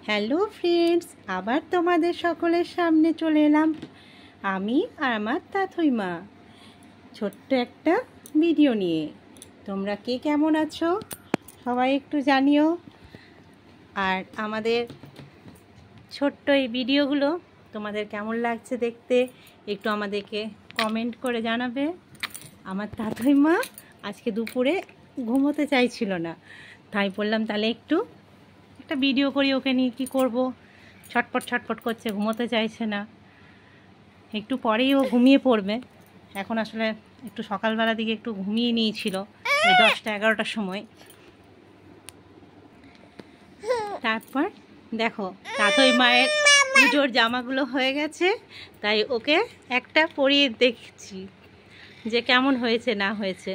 Hello friends, আবার তোমাদের সকলের সামনে চলে এলাম আমি আর আমার তাথই মা ছোট্ট একটা ভিডিও নিয়ে। তোমরা কে কেমন আছো সবাই একটু জানিও। আর আমাদের ছোট্ট এই ভিডিওগুলো তোমাদের কেমন লাগছে দেখতে একটু আমাদেরকে কমেন্ট করে জানাবে। আমার তাথই মা আজকে দুপুরে ঘুমোতে চাইছিল না, তাই বললাম তাহলে একটু একটা ভিডিও করি, ওকে নিয়ে কী করবো, ছটপট ছটপট করছে, ঘুমোতে চাইছে না। একটু পরেই ও ঘুমিয়ে পড়বে। এখন আসলে একটু সকালবেলা দিকে একটু ঘুমিয়ে নিয়েছিল, 10টা-11টার সময়। তারপর দেখো তাথই মায়ের পুজোর জামাগুলো হয়ে গেছে, তাই ওকে একটা পরিয়ে দেখছি যে কেমন হয়েছে না হয়েছে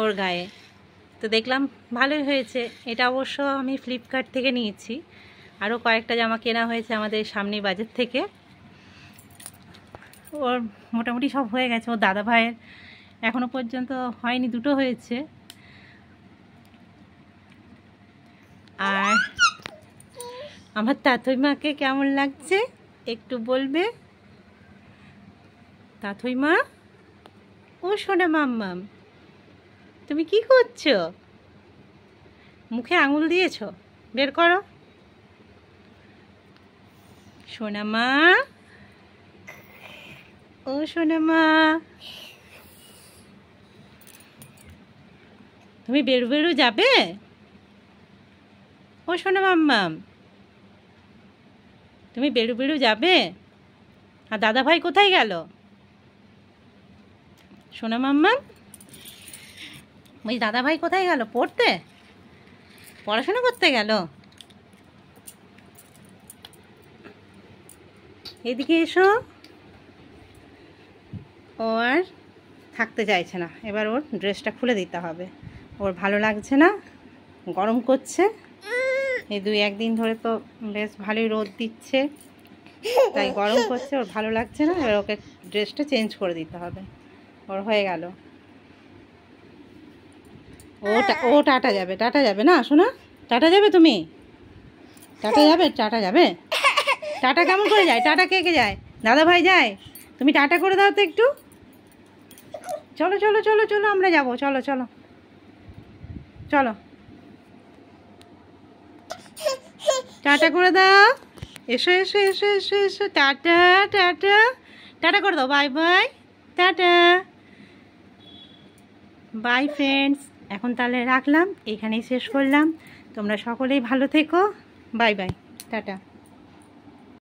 ওর গায়ে। তো দেখলাম ভালোই হয়েছে। এটা অবশ্য আমি ফ্লিপকার্ট থেকে নিয়েছি, আরও কয়েকটা জামা কেনা হয়েছে আমাদের সামনের বাজার থেকে। ওর মোটামুটি সব হয়ে গেছে। ওর দাদা ভাইয়ের এখনও পর্যন্ত হয়নি, দুটো হয়েছে। আর আমার তাথই মাকে কেমন লাগছে একটু বলবে। তাথই মা, ও সোনা মাম্মাম, তুমি কি করছো? মুখে আঙুল দিয়েছো, বের করো। সোনা মা, ও সোনা মা, তুমি বেরু বেরু যাবে? ও সোনা মাম্মাম, তুমি বেরু বেরু যাবে? আর দাদা ভাই কোথায় গেল? সোনা মাম্মাম, ওই দাদা ভাই কোথায় গেল? পড়াশোনা করতে গেল? এদিকে এসো। ও আর থাকতে চাইছে না, এবার ওর ড্রেসটা খুলে দিতে হবে। ওর ভালো লাগছে না, গরম করছে। এই 2-1 দিন ধরে তো বেশ ভালোই রোদ দিচ্ছে, তাই গরম করছে, ওর ভালো লাগছে না। এবার ওকে ড্রেসটা চেঞ্জ করে দিতে হবে। ওর হয়ে গেল। ও টাটা যাবে না শোনা? টাটা যাবে তুমি? টাটা যাবে? টাটা কেমন করে যায়? টাটা কে কে যায়? দাদা ভাই যায়? তুমি টাটা করে দাও তো একটু। চলো চলো চলো চলো, আমরা যাবো, চলো চলো চলো, টাটা করে দাও। এসো এসো এসো এসো এসো, টাটা টাটা টাটা করে দাও। Bye bye, tata bye friends. এখন তাহলে রাখলাম, এখানেই শেষ করলাম। তোমরা সকলেই ভালো থেকো। Bye bye, tata.